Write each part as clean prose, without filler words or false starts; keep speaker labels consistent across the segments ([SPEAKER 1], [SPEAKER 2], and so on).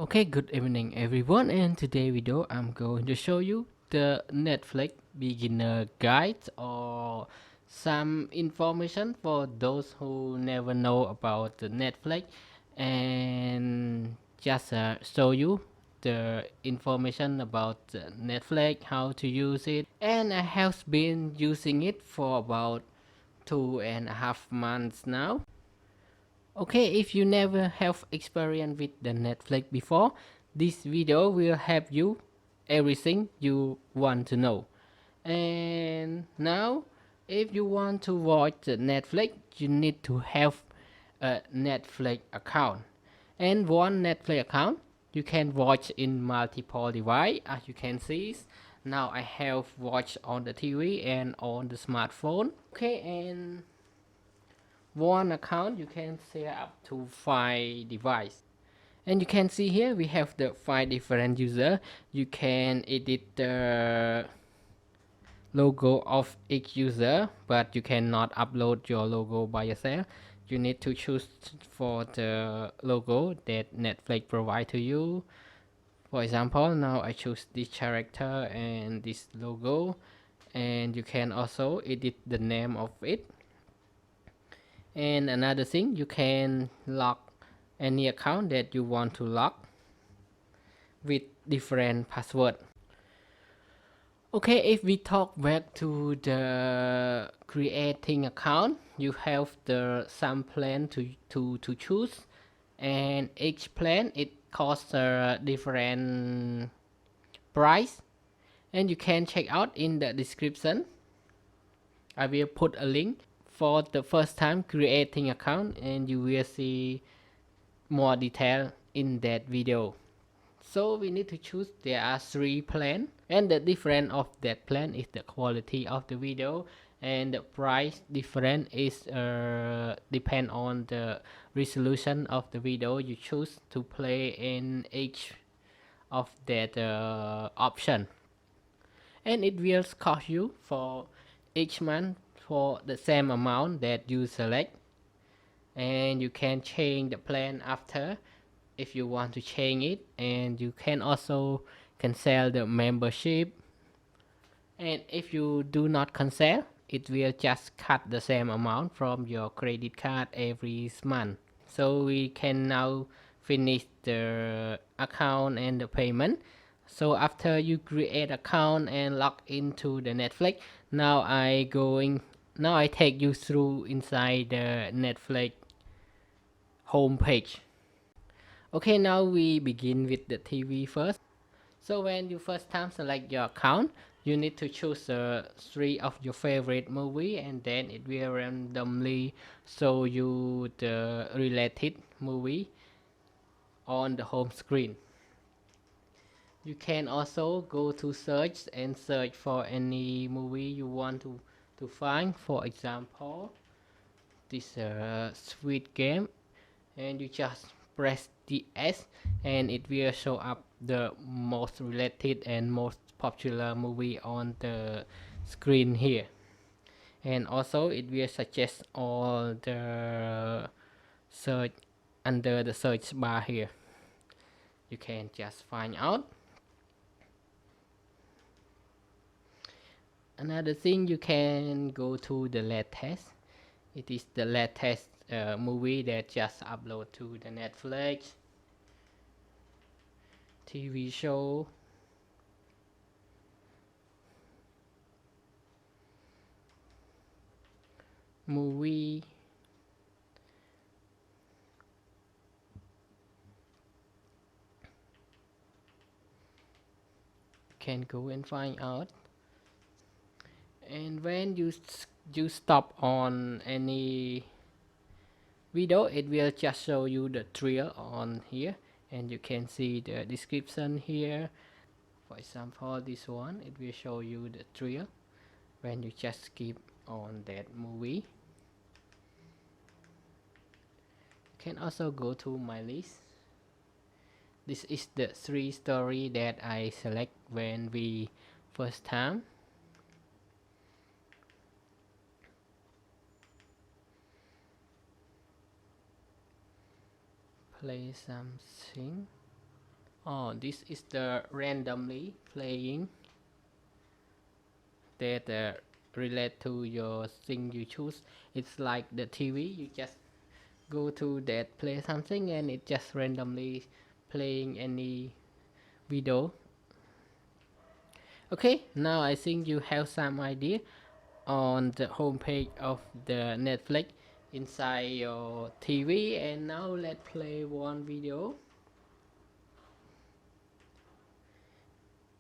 [SPEAKER 1] Okay, good evening everyone, and today video I'm going to show you the Netflix beginner guide or some information for those who never know about the Netflix, and just show you the information about the Netflix, how to use it, and I have been using it for about 2.5 months now. Okay, if you never have experience with the Netflix before, this video will help you everything you want to know. And now, if you want to watch the Netflix, you need to have a Netflix account. And one Netflix account, you can watch in multiple device. As you can see, now I have watched on the TV and on the smartphone. Okay, and one account you can share up to 5 devices, and you can see here we have the 5 different user. You can edit the logo of each user, but you cannot upload your logo by yourself. You need to choose for the logo that Netflix provide to you. For example, now I choose this character and this logo, and you can also edit the name of it. And another thing, you can lock any account that you want to lock with different password. Okay, if we talk back to the creating account, you have the some plan to choose, and each plan it costs a different price, and you can check out in the description. I will put a link for the first time creating account, and you will see more detail in that video. So we need to choose. There are 3 plans, and the difference of that plan is the quality of the video, and the price difference is depend on the resolution of the video you choose to play in each of that option, and it will cost you for each month for the same amount that you select, and you can change the plan after if you want to change it, and you can also cancel the membership, and if you do not cancel, it will just cut the same amount from your credit card every month. So we can now finish the account and the payment. So after you create account and log into the Netflix, now I take you through inside the Netflix homepage. Okay, now we begin with the TV first. So when you first time select your account, you need to choose 3 of your favorite movie, and then it will randomly show you the related movie on the home screen. You can also go to search and search for any movie you want to find. For example, this Squid Game, and you just press the S, and it will show up the most related and most popular movie on the screen here, and also it will suggest all the search under the search bar here. You can just find out. Another thing, you can go to the latest. It is the latest movie that just upload to the Netflix TV show. Movie. Can go and find out. And when you stop on any video, it will just show you the trailer on here, and you can see the description here. For example, this one, it will show you the trailer when you just skip on that movie. You can also go to my list. This is the 3 story that I select when we first time. Play something. Oh, this is the randomly playing that relate to your thing you choose. It's like the TV. You just go to that play something and it just randomly playing any video. Okay, now I think you have some idea on the homepage of the Netflix inside your TV, and now let's play one video.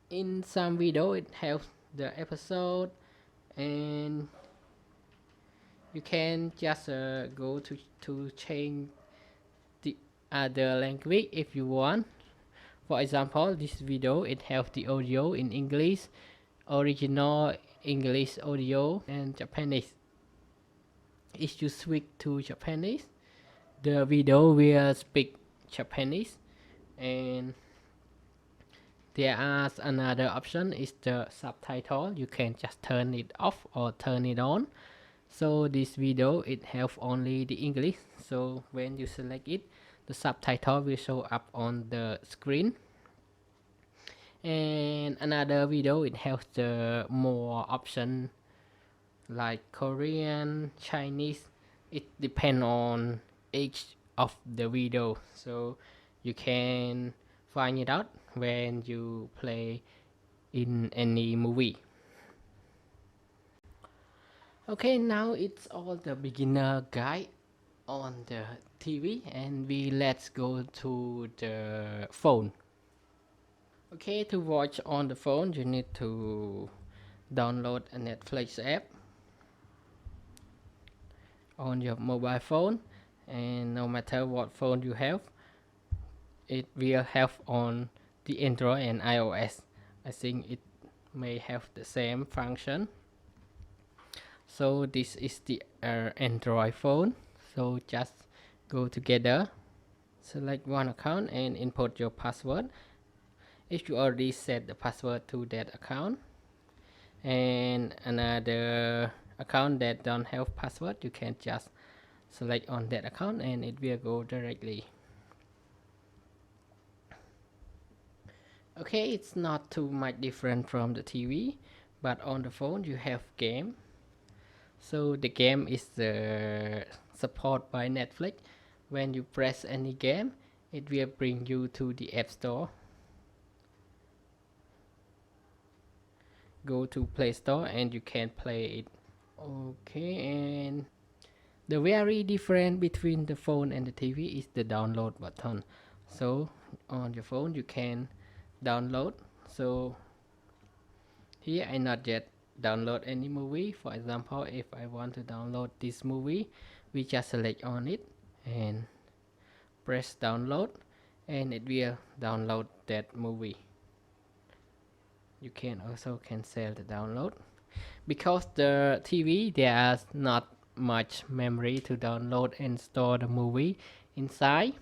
[SPEAKER 1] In some video it has the episode, and you can just go to change the other language if you want. For example, this video it has the audio in English, original English audio, and Japanese. If you switch to Japanese, the video will speak Japanese, and there is another option is the subtitle. You can just turn it off or turn it on. So this video it have only the English, so when you select it, the subtitle will show up on the screen. And another video it has the more option like Korean, Chinese. It depends on each of the video, so you can find it out when you play in any movie. Okay, now it's all the beginner guide on the TV, and let's go to the phone. Okay, to watch on the phone you need to download a Netflix app on your mobile phone, and no matter what phone you have, it will have on the Android and iOS. I think it may have the same function. So this is the Android phone, so just go together, select one account and input your password if you already set the password to that account. And another account that don't have password, you can just select on that account and it will go directly. Okay, it's not too much different from the TV, but on the phone you have game. So the game is support by Netflix. When you press any game, it will bring you to the App Store. Go to Play Store and you can play it. Okay, and the very difference between the phone and the TV is the download button. So on your phone you can download. So here I not yet download any movie. For example, if I want to download this movie, we just select on it and press download, and it will download that movie. You can also cancel the download. Because the TV there's not much memory to download and store the movie inside.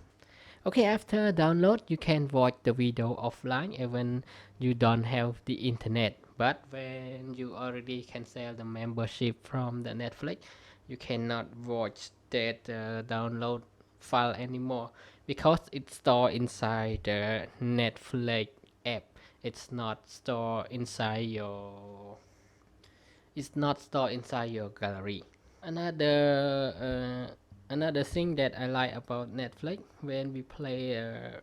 [SPEAKER 1] Okay, after download you can watch the video offline even you don't have the internet. But when you already cancel the membership from the Netflix, you cannot watch that download file anymore because it's stored inside the Netflix app. It's not stored inside your gallery. Another thing that I like about Netflix, when we play a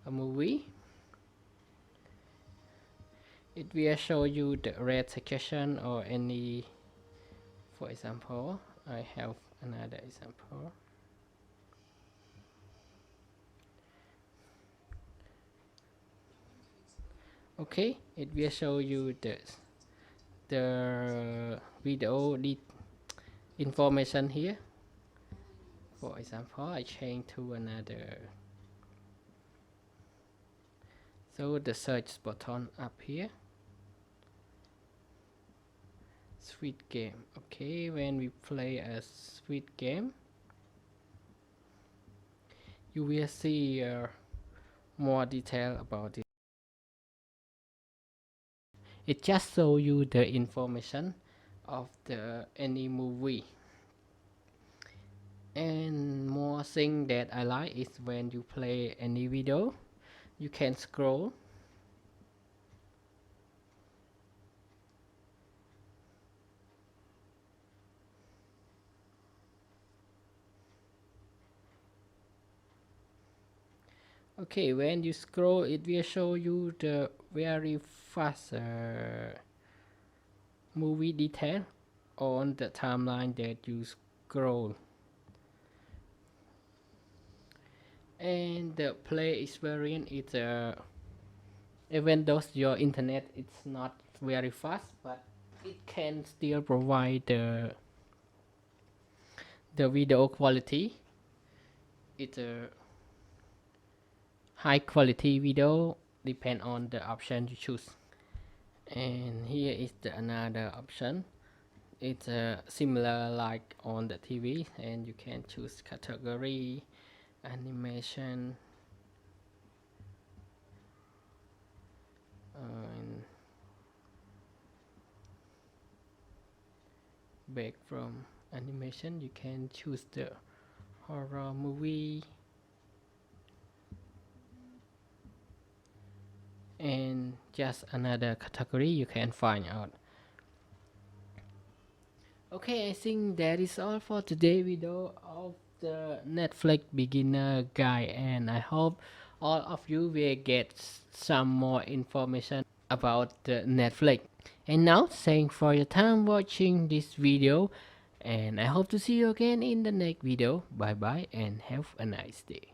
[SPEAKER 1] movie, it will show you the red section or any. For example, I have another example. Okay, it will show you the video information here. For example, I change to another. So the search button up here. Squid Game. Okay, when we play a Squid Game, you will see more detail about it. It just shows you the information of the any movie. And more thing that I like is when you play any video, you can scroll. Okay, when you scroll, it will show you the very fast movie detail on the timeline that you scroll. And the play experience is even though your internet it's not very fast, but it can still provide the video quality. It's a high quality video, depend on the option you choose. And here is another option. It's similar like on the TV, and you can choose category, animation, and back from animation you can choose the horror movie, and just another category you can find out. Okay, I think that is all for today video of the Netflix beginner guide, and I hope all of you will get some more information about the Netflix. And now thanks for your time watching this video, and I hope to see you again in the next video. Bye bye and have a nice day.